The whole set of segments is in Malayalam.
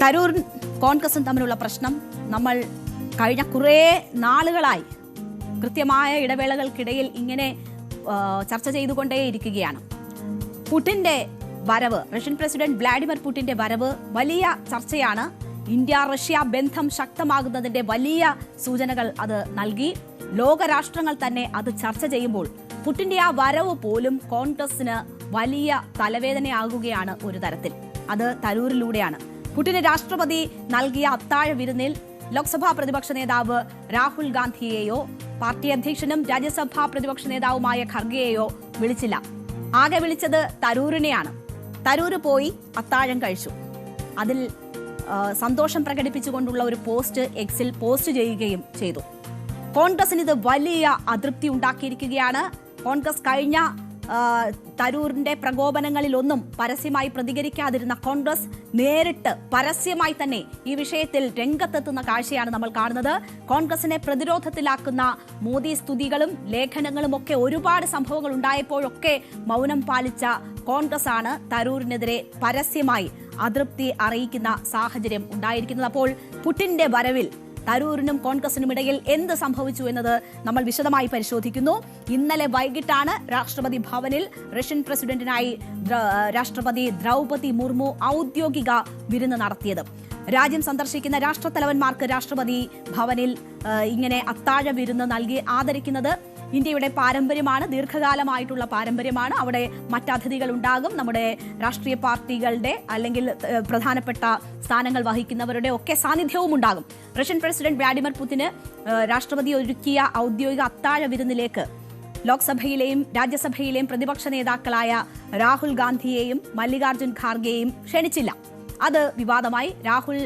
തരൂർ കോൺഗ്രസും തമ്മിലുള്ള പ്രശ്നം നമ്മൾ കഴിഞ്ഞ കുറേ നാളുകളായി കൃത്യമായ ഇടവേളകൾക്കിടയിൽ ഇങ്ങനെ ചർച്ച ചെയ്തുകൊണ്ടേയിരിക്കുകയാണ്. പുടിന്റെ വരവ്, റഷ്യൻ പ്രസിഡന്റ് വ്ളാഡിമിർ പുടിന്റെ വരവ് വലിയ ചർച്ചയാണ്. ഇന്ത്യ റഷ്യ ബന്ധം ശക്തമാകുന്നതിന്റെ വലിയ സൂചനകൾ അത് നൽകി. ലോകരാഷ്ട്രങ്ങൾ തന്നെ അത് ചർച്ച ചെയ്യുമ്പോൾ പുടിന്റെ ആ വരവ് പോലും കോൺഗ്രസിന് വലിയ തലവേദനയാകുകയാണ് ഒരു തരത്തിൽ. അത് തരൂരിലൂടെയാണ്. പുടിന് രാഷ്ട്രപതി നൽകിയ അത്താഴ വിരുന്നിൽ ലോക്സഭാ പ്രതിപക്ഷ നേതാവ് രാഹുൽ ഗാന്ധിയെയോ പാർട്ടി അധ്യക്ഷനും രാജ്യസഭാ പ്രതിപക്ഷ നേതാവുമായ ഖർഗെയെയോ വിളിച്ചില്ല. ആകെ വിളിച്ചത് തരൂരിനെയാണ്. തരൂര് പോയി അത്താഴം കഴിച്ചു. അതിൽ സന്തോഷം പ്രകടിപ്പിച്ചുകൊണ്ടുള്ള ഒരു പോസ്റ്റ് എക്സിൽ പോസ്റ്റ് ചെയ്യുകയും ചെയ്തു. കോൺഗ്രസിന് ഇത് വലിയ അതൃപ്തി ഉണ്ടാക്കിയിരിക്കുകയാണ്. കോൺഗ്രസ് കഴിഞ്ഞ തരൂരിന്റെ പ്രകോപനങ്ങളിലൊന്നും പരസ്യമായി പ്രതികരിക്കാതിരുന്ന കോൺഗ്രസ് നേരിട്ട് പരസ്യമായി തന്നെ ഈ വിഷയത്തിൽ രംഗത്തെത്തുന്ന കാഴ്ചയാണ് നമ്മൾ കാണുന്നത്. കോൺഗ്രസിനെ പ്രതിരോധത്തിലാക്കുന്ന മോദി സ്തുതികളും ലേഖനങ്ങളും ഒക്കെ ഒരുപാട് സംഭവങ്ങൾ ഉണ്ടായപ്പോഴൊക്കെ മൗനം പാലിച്ച കോൺഗ്രസ് ആണ് തരൂരിനെതിരെ പരസ്യമായി അതൃപ്തി അറിയിക്കുന്ന സാഹചര്യം ഉണ്ടായിരിക്കുന്നത്. അപ്പോൾ പുടിന്റെ വരവിൽ തരൂരിനും കോൺഗ്രസിനും ഇടയിൽ എന്ത് സംഭവിച്ചു എന്നത് നമ്മൾ വിശദമായി പരിശോധിക്കുന്നു. ഇന്നലെ വൈകിട്ടാണ് രാഷ്ട്രപതി ഭവനിൽ റഷ്യൻ പ്രസിഡന്റിനായി രാഷ്ട്രപതി ദ്രൗപദി മുർമു ഔദ്യോഗിക വിരുന്ന് നടത്തിയത്. രാജ്യം സന്ദർശിക്കുന്ന രാഷ്ട്രത്തലവന്മാർക്ക് രാഷ്ട്രപതി ഭവനിൽ ഇങ്ങനെ അത്താഴ വിരുന്ന് നൽകി ആദരിക്കുന്നത് ഇന്ത്യയുടെ പാരമ്പര്യമാണ്, ദീർഘകാലമായിട്ടുള്ള പാരമ്പര്യമാണ്. അവിടെ മറ്റതിഥികൾ ഉണ്ടാകും. നമ്മുടെ രാഷ്ട്രീയ പാർട്ടികളുടെ അല്ലെങ്കിൽ പ്രധാനപ്പെട്ട സ്ഥാനങ്ങൾ വഹിക്കുന്നവരുടെ ഒക്കെ സാന്നിധ്യവും ഉണ്ടാകും. റഷ്യൻ പ്രസിഡന്റ് വ്ളാഡിമിർ പുടിന് രാഷ്ട്രപതി ഒരുക്കിയ ഔദ്യോഗിക അത്താഴ വിരുന്നിലേക്ക് ലോക്സഭയിലെയും രാജ്യസഭയിലെയും പ്രതിപക്ഷ നേതാക്കളായ രാഹുൽ ഗാന്ധിയെയും മല്ലികാർജുൻ ഖാർഗെയും ക്ഷണിച്ചില്ല. അത് വിവാദമായി. രാഹുൽ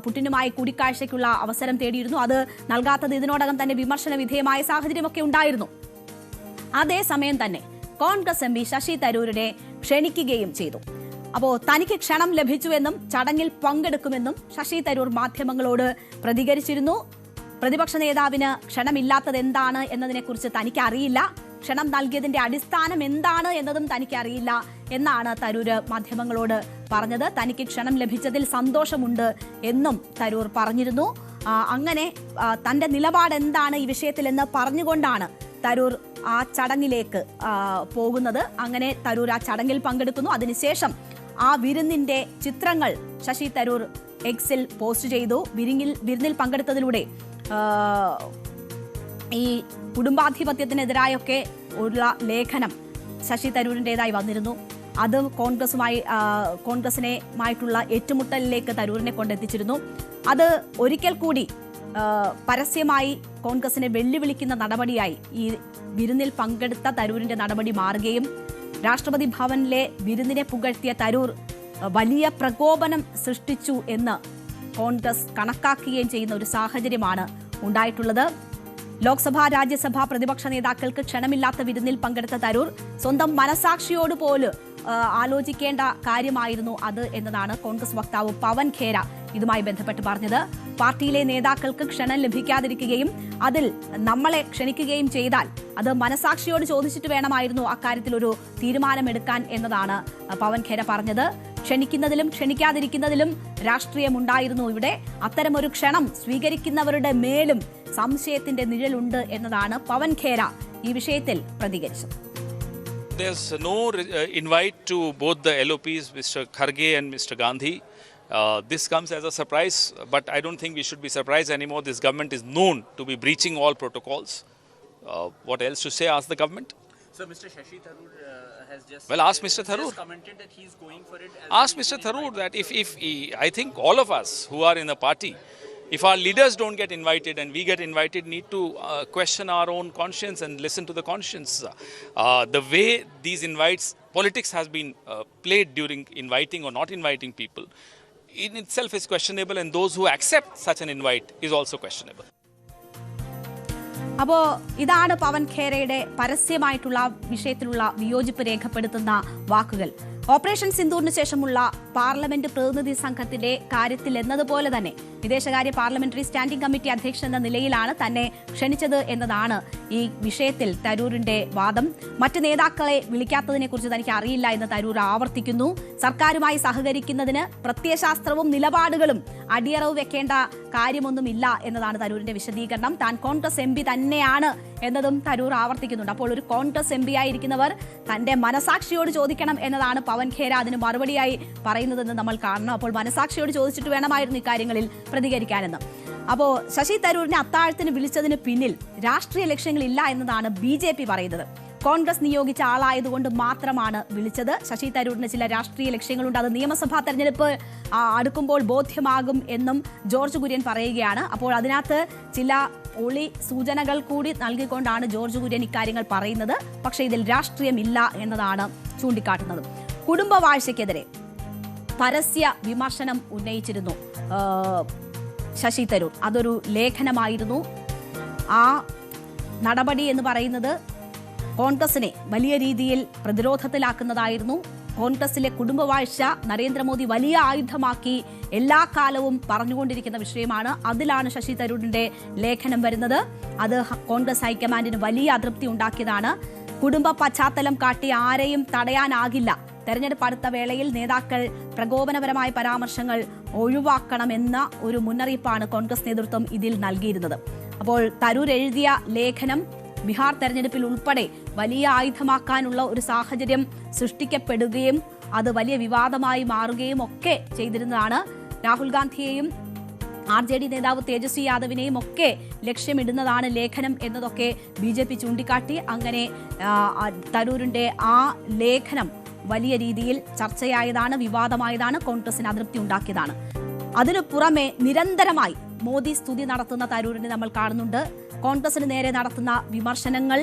പുടിനുമായി കൂടിക്കാഴ്ചയ്ക്കുള്ള അവസരം തേടിയിരുന്നു. അത് നൽകാത്തത് ഇതിനോടകം തന്നെ വിമർശന വിധേയമായ സാഹചര്യമൊക്കെ ഉണ്ടായിരുന്നു. അതേസമയം തന്നെ കോൺഗ്രസ് എം പി ശശി തരൂരിനെ ക്ഷണിക്കുകയും ചെയ്തു. അപ്പോൾ തനിക്ക് ക്ഷണം ലഭിച്ചുവെന്നും ചടങ്ങിൽ പങ്കെടുക്കുമെന്നും ശശി തരൂർ മാധ്യമങ്ങളോട് പ്രതികരിച്ചിരുന്നു. പ്രതിപക്ഷ നേതാവിന് ക്ഷണമില്ലാത്തത് എന്താണ് എന്നതിനെക്കുറിച്ച് തനിക്ക് അറിയില്ല, ക്ഷണം നൽകിയതിന്റെ അടിസ്ഥാനം എന്താണ് എന്നതും തനിക്കറിയില്ല എന്നാണ് തരൂര് മാധ്യമങ്ങളോട് പറഞ്ഞത്. തനിക്ക് ക്ഷണം ലഭിച്ചതിൽ സന്തോഷമുണ്ട് എന്നും തരൂർ പറഞ്ഞിരുന്നു. അങ്ങനെ തന്റെ നിലപാട് എന്താണ് ഈ വിഷയത്തിൽ എന്ന് പറഞ്ഞുകൊണ്ടാണ് തരൂർ ആ ചടങ്ങിലേക്ക് പോകുന്നത്. അങ്ങനെ തരൂർ ആ ചടങ്ങിൽ പങ്കെടുക്കുന്നു. അതിനുശേഷം ആ വിരുന്നിന്റെ ചിത്രങ്ങൾ ശശി തരൂർ എക്സിൽ പോസ്റ്റ് ചെയ്തു. വിരുന്നിൽ പങ്കെടുത്തതിലൂടെ ഈ കുടുംബാധിപത്യത്തിനെതിരായൊക്കെ ഉള്ള ലേഖനം ശശി തരൂരിൻ്റെതായി വന്നിരുന്നു. അത് കോൺഗ്രസിനുമായിട്ടുള്ള ഏറ്റുമുട്ടലിലേക്ക് തരൂരിനെ കൊണ്ടെത്തിച്ചിരുന്നു. അത് ഒരിക്കൽ കൂടി പരസ്യമായി കോൺഗ്രസിനെ വെല്ലുവിളിക്കുന്ന നടപടിയായി ഈ വിരുന്നിൽ പങ്കെടുത്ത തരൂരിന്റെ നടപടി മാറുകയും രാഷ്ട്രപതി ഭവനിലെ വിരുന്നിനെ പുകഴ്ത്തിയ തരൂർ വലിയ പ്രകോപനം സൃഷ്ടിച്ചു എന്ന് കോൺഗ്രസ് കണക്കാക്കുകയും ചെയ്യുന്ന ഒരു സാഹചര്യമാണ് ഉണ്ടായിട്ടുള്ളത്. ലോക്സഭാ രാജ്യസഭാ പ്രതിപക്ഷ നേതാക്കൾക്ക് ക്ഷണമില്ലാത്ത വിരുന്നിൽ പങ്കെടുത്ത തരൂർ സ്വന്തം മനസാക്ഷിയോട് പോലും ആലോചിക്കേണ്ട കാര്യമായിരുന്നു അത് എന്നതാണ് കോൺഗ്രസ് വക്താവ് പവൻ ഖേര ഇതുമായി ബന്ധപ്പെട്ട് പറഞ്ഞത്. പാർട്ടിയിലെ നേതാക്കൾക്ക് ക്ഷണം ലഭിക്കാതിരിക്കുകയും അതിൽ നമ്മളെ ക്ഷണിക്കുകയും ചെയ്താൽ അത് മനസാക്ഷിയോട് ചോദിച്ചിട്ട് വേണമായിരുന്നു അക്കാര്യത്തിൽ ഒരു തീരുമാനമെടുക്കാൻ എന്നതാണ് പവൻ ഖേര പറഞ്ഞത്. ക്ഷണിക്കുന്നതിലും ക്ഷണിക്കാതിരിക്കുന്നതിലും രാഷ്ട്രീയമുണ്ടായിരുന്നു ഇവിടെ. അത്തരമൊരു ക്ഷണം സ്വീകരിക്കുന്നവരുടെ മേലും സംശയത്തിന്റെ നിഴലുണ്ട് എന്നതാണ് പവൻ ഖേര ഈ വിഷയത്തിൽ പ്രതികരിച്ചത്. There's no invite to both the LOPs, Mr. Kharge and Mr. Gandhi. This comes as a surprise, but I don't think we should be surprised anymore. This government is known to be breaching all protocols. What else to say? Ask the government. So Mr. Shashi Tharoor has just ask Mr. Tharoor. Commented that he's going for it. Ask Mr. Tharoor that if I think all of us who are in the party, if our leaders don't get invited and we get invited, need to question our own conscience and listen to the conscience. The way these invites, politics has been played during inviting or not inviting people, in itself is questionable, and those who accept such an invite is also questionable. അപ്പോൾ ഇതാണ് പവൻ ഖേരയുടെ പരസ്യമായിട്ടുള്ള വിഷയത്തിലുള്ള വിയോജിപ്പ് രേഖപ്പെടുത്തുന്ന വാക്കുകൾ. ഓപ്പറേഷൻ സിന്ദൂറിന് ശേഷമുള്ള പാർലമെന്റ് പ്രതിനിധി സംഘത്തിന്റെ കാര്യത്തിൽ എന്നതുപോലെ തന്നെ വിദേശകാര്യ പാർലമെന്ററി സ്റ്റാൻഡിംഗ് കമ്മിറ്റി അധ്യക്ഷൻ എന്ന നിലയിലാണ് തന്നെ ക്ഷണിച്ചത് എന്നതാണ് ഈ വിഷയത്തിൽ തരൂരിന്റെ വാദം. മറ്റ് നേതാക്കളെ വിളിക്കാത്തതിനെ കുറിച്ച് തനിക്ക് അറിയില്ല എന്ന് തരൂർ ആവർത്തിക്കുന്നു. സർക്കാരുമായി സഹകരിക്കുന്നതിന് പ്രത്യയശാസ്ത്രവും നിലപാടുകളും അടിയറവ് വെക്കേണ്ട കാര്യമൊന്നുമില്ല എന്നതാണ് തരൂരിന്റെ വിശദീകരണം. താൻ കോൺഗ്രസ് എം പി തന്നെയാണ് എന്നതും തരൂർ ആവർത്തിക്കുന്നുണ്ട്. അപ്പോൾ ഒരു കോൺഗ്രസ് എം പി ആയിരിക്കുന്നവർ തന്റെ മനസാക്ഷിയോട് ചോദിക്കണം എന്നതാണ് പവൻ ഖേര അതിന് മറുപടിയായി പറയുന്നതെന്ന് നമ്മൾ കാണണം. അപ്പോൾ മനസാക്ഷിയോട് ചോദിച്ചിട്ട് വേണമായിരുന്നു ഇക്കാര്യങ്ങളിൽ പ്രതികരിക്കാനെന്ന്. അപ്പോൾ ശശി തരൂരിനെ അത്താഴത്തിന് വിളിച്ചതിന് പിന്നിൽ രാഷ്ട്രീയ ലക്ഷ്യങ്ങളില്ല എന്നതാണ് BJP പറയുന്നത്. കോൺഗ്രസ് നിയോഗിച്ച ആളായതുകൊണ്ട് മാത്രമാണ് വിളിച്ചത്. ശശി തരൂരിന് ചില രാഷ്ട്രീയ ലക്ഷ്യങ്ങളുണ്ട്, അത് നിയമസഭാ തെരഞ്ഞെടുപ്പ് അടുക്കുമ്പോൾ ബോധ്യമാകും എന്നും ജോർജ് കുര്യൻ പറയുകയാണ്. അപ്പോൾ അതിനകത്ത് ചില ഒളി സൂചനകൾ കൂടി നൽകിക്കൊണ്ടാണ് ജോർജ് കുര്യൻ ഇക്കാര്യങ്ങൾ പറയുന്നത്. പക്ഷേ ഇതിൽ രാഷ്ട്രീയമില്ല എന്നതാണ് ചൂണ്ടിക്കാട്ടുന്നത്. കുടുംബവാഴ്ചയ്ക്കെതിരെ പരസ്യ വിമർശനം ഉന്നയിച്ചിരുന്നു ശശി തരൂർ. അതൊരു ലേഖനമായിരുന്നു. ആ നടപടി എന്ന് പറയുന്നത് കോൺഗ്രസിനെ വലിയ രീതിയിൽ പ്രതിരോധത്തിലാക്കുന്നതായിരുന്നു. കോൺഗ്രസിലെ കുടുംബവാഴ്ച നരേന്ദ്രമോദി വലിയ ആയുധമാക്കി എല്ലാ കാലവും പറഞ്ഞുകൊണ്ടിരിക്കുന്ന വിഷയമാണ്. അതിലാണ് ശശി തരൂരിന്റെ ലേഖനം വരുന്നത്. അത് കോൺഗ്രസ് ഹൈക്കമാൻഡിന് വലിയ അതൃപ്തി ഉണ്ടാക്കിയതാണ്. കുടുംബ പശ്ചാത്തലം കാട്ടി ആരെയും തടയാനാകില്ല. തെരഞ്ഞെടുപ്പ് അടുത്ത വേളയിൽ നേതാക്കൾ പ്രകോപനപരമായ പരാമർശങ്ങൾ ഒഴിവാക്കണമെന്ന ഒരു മുന്നറിയിപ്പാണ് കോൺഗ്രസ് നേതൃത്വം ഇതിൽ നൽകിയിരുന്നത്. അപ്പോൾ തരൂർ എഴുതിയ ലേഖനം ബീഹാർ തെരഞ്ഞെടുപ്പിൽ ഉൾപ്പെടെ വലിയ ആയുധമാക്കാനുള്ള ഒരു സാഹചര്യം സൃഷ്ടിക്കപ്പെടുകയും അത് വലിയ വിവാദമായി മാറുകയും ഒക്കെ ചെയ്തിരുന്നതാണ്. രാഹുൽ ഗാന്ധിയെയും RJD നേതാവ് തേജസ്വി യാദവിനെയും ഒക്കെ ലക്ഷ്യമിടുന്നതാണ് ലേഖനം എന്നതൊക്കെ BJP ചൂണ്ടിക്കാട്ടി. അങ്ങനെ തരൂരിന്റെ ആ ലേഖനം വലിയ രീതിയിൽ ചർച്ചയായതാണ്, വിവാദമായതാണ്, കോൺഗ്രസിന് അതൃപ്തി ഉണ്ടാക്കിയതാണ്. അതിനു പുറമെ നിരന്തരമായി മോദി സ്തുതി നടത്തുന്ന തരൂരിനെ നമ്മൾ കാണുന്നുണ്ട്. കോൺഗ്രസിന് നേരെ നടത്തുന്ന വിമർശനങ്ങൾ,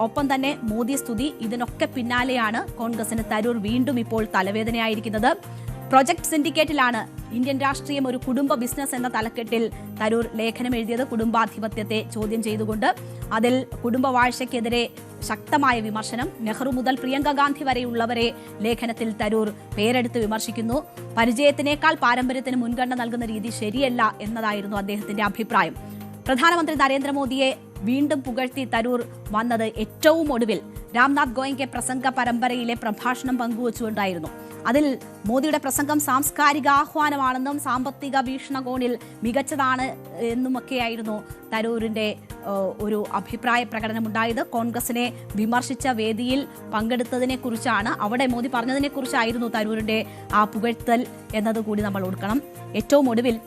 ഒപ്പം തന്നെ മോദി സ്തുതി, ഇതിനൊക്കെ പിന്നാലെയാണ് കോൺഗ്രസിന് തരൂർ വീണ്ടും ഇപ്പോൾ തലവേദനയായിരിക്കുന്നത്. പ്രൊജക്ട് സിൻഡിക്കേറ്റിലാണ് ഇന്ത്യൻ രാഷ്ട്രീയം ഒരു കുടുംബ ബിസിനസ് എന്ന തലക്കെട്ടിൽ തരൂർ ലേഖനം എഴുതിയത്, കുടുംബാധിപത്യത്തെ ചോദ്യം ചെയ്തുകൊണ്ട്. അതിൽ കുടുംബവാഴ്ചയ്ക്കെതിരെ ശക്തമായ വിമർശനം, നെഹ്റു മുതൽ പ്രിയങ്ക ഗാന്ധി വരെയുള്ളവരെ ലേഖനത്തിൽ തരൂർ പേരെടുത്ത് വിമർശിക്കുന്നു. പരിചയത്തിനേക്കാൾ പാരമ്പര്യത്തിന് മുൻഗണന നൽകുന്ന രീതി ശരിയല്ല എന്നതായിരുന്നു അദ്ദേഹത്തിന്റെ അഭിപ്രായം. പ്രധാനമന്ത്രി നരേന്ദ്രമോദിയെ വീണ്ടും പുകഴ്ത്തി തരൂർ വന്നത് ഏറ്റവും ഒടുവിൽ രാംനാഥ് ഗോയങ്കെ പ്രസംഗ പരമ്പരയിലെ പ്രഭാഷണം പങ്കുവച്ചുകൊണ്ടായിരുന്നു. അതിൽ മോദിയുടെ പ്രസംഗം സാംസ്കാരിക ആഹ്വാനമാണെന്നും സാമ്പത്തിക വീക്ഷണകോണിൽ മികച്ചതാണ് എന്നുമൊക്കെയായിരുന്നു തരൂരിന്റെ ഒരു അഭിപ്രായ പ്രകടനമുണ്ടായത്. കോൺഗ്രസിനെ വിമർശിച്ച വേദിയിൽ പങ്കെടുത്തതിനെ കുറിച്ചാണ്, അവിടെ മോദി പറഞ്ഞതിനെ കുറിച്ചായിരുന്നു തരൂരിന്റെ ആ പുകഴ്ത്തൽ എന്നതുകൂടി നമ്മൾ ഓർക്കണം. ഏറ്റവും ഒടുവിൽ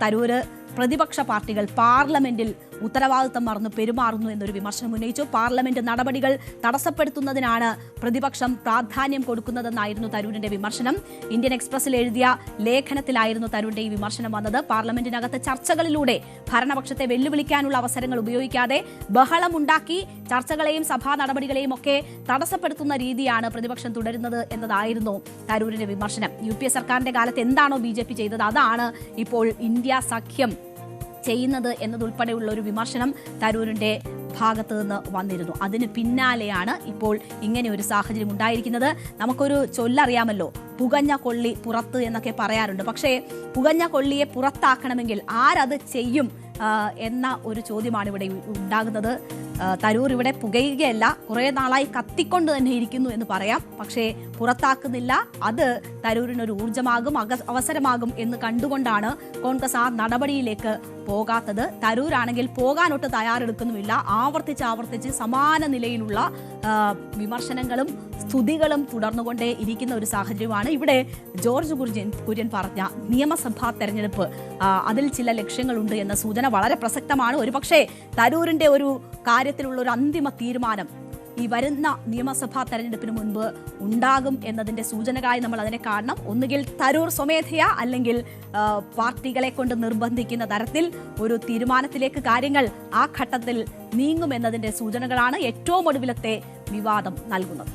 തരൂര് പ്രതിപക്ഷ പാർട്ടികൾ പാർലമെന്റിൽ ഉത്തരവാദിത്തം മറന്നു പെരുമാറുന്നു എന്നൊരു വിമർശനം ഉന്നയിച്ചു. പാർലമെന്റ് നടപടികൾ തടസ്സപ്പെടുത്തുന്നതിനാണ് പ്രതിപക്ഷം പ്രാധാന്യം കൊടുക്കുന്നതെന്നായിരുന്നു തരൂരിന്റെ വിമർശനം. ഇന്ത്യൻ എക്സ്പ്രസിൽ എഴുതിയ ലേഖനത്തിലായിരുന്നു തരൂരിന്റെ ഈ വിമർശനം വന്നത്. പാർലമെന്റിനകത്ത് ചർച്ചകളിലൂടെ ഭരണപക്ഷത്തെ വെല്ലുവിളിക്കാനുള്ള അവസരങ്ങൾ ഉപയോഗിക്കാതെ ബഹളമുണ്ടാക്കി ചർച്ചകളെയും സഭാ നടപടികളെയും ഒക്കെ തടസ്സപ്പെടുത്തുന്ന രീതിയാണ് പ്രതിപക്ഷം തുടരുന്നത് എന്നതായിരുന്നു തരൂരിന്റെ വിമർശനം. UPA സർക്കാരിന്റെ കാലത്ത് എന്താണോ BJP ചെയ്തത് അതാണ് ഇപ്പോൾ ഇന്ത്യ സഖ്യം ചെയ്യുന്നത് എന്നതുൾപ്പെടെയുള്ള ഒരു വിമർശനം തരൂരിന്റെ ഭാഗത്ത് നിന്ന് വന്നിരുന്നു. അതിന് പിന്നാലെയാണ് ഇപ്പോൾ ഇങ്ങനെ ഒരു സാഹചര്യം ഉണ്ടായിരിക്കുന്നത്. നമുക്കൊരു ചൊല്ലറിയാമല്ലോ, പുകഞ്ഞ കൊള്ളി പുറത്ത് എന്നൊക്കെ പറയാറുണ്ട്. പക്ഷേ പുകഞ്ഞ കൊള്ളിയെ പുറത്താക്കണമെങ്കിൽ ആരത് ചെയ്യും എന്ന ഒരു ചോദ്യമാണ് ഇവിടെ ഉണ്ടാകുന്നത്. തരൂർ ഇവിടെ പുകയുകയല്ല, കുറേ നാളായി കത്തിക്കൊണ്ട് തന്നെ ഇരിക്കുന്നു എന്ന് പറയാം. പക്ഷേ പുറത്താക്കുന്നില്ല. അത് തരൂരിനൊരു ഊർജ്ജമാകും, അവസരമാകും എന്ന് കണ്ടുകൊണ്ടാണ് കോൺഗ്രസ് ആ നടപടിയിലേക്ക് പോകാത്തത്. തരൂരാണെങ്കിൽ പോകാനൊട്ട് തയ്യാറെടുക്കുന്നുമില്ല. ആവർത്തിച്ച് സമാന നിലയിലുള്ള വിമർശനങ്ങളും സ്തുതികളും തുടർന്നുകൊണ്ടേ ഇരിക്കുന്ന ഒരു സാഹചര്യമാണ്. ഇവിടെ ജോർജ് കുര്യൻ പറഞ്ഞ നിയമസഭാ തെരഞ്ഞെടുപ്പ്, അതിൽ ചില ലക്ഷ്യങ്ങളുണ്ട് എന്ന സൂചന വളരെ പ്രസക്തമാണ്. ഒരുപക്ഷെ തരൂരിന്റെ ഒരു കാര്യത്തിലുള്ള ഒരു അന്തിമ തീരുമാനം ഈ വരുന്ന നിയമസഭാ തെരഞ്ഞെടുപ്പിന് മുൻപ് ഉണ്ടാകും എന്നതിന്റെ സൂചനകളായി നമ്മൾ അതിനെ കാണണം. ഒന്നുകിൽ തരൂർ സ്വമേധയാ അല്ലെങ്കിൽ പാർട്ടികളെ കൊണ്ട് നിർബന്ധിക്കുന്ന തരത്തിൽ ഒരു തീരുമാനത്തിലേക്ക് കാര്യങ്ങൾ ആ ഘട്ടത്തിൽ നീങ്ങുമെന്നതിന്റെ സൂചനകളാണ് ഏറ്റവും ഒടുവിലത്തെ വിവാദം നൽകുന്നത്.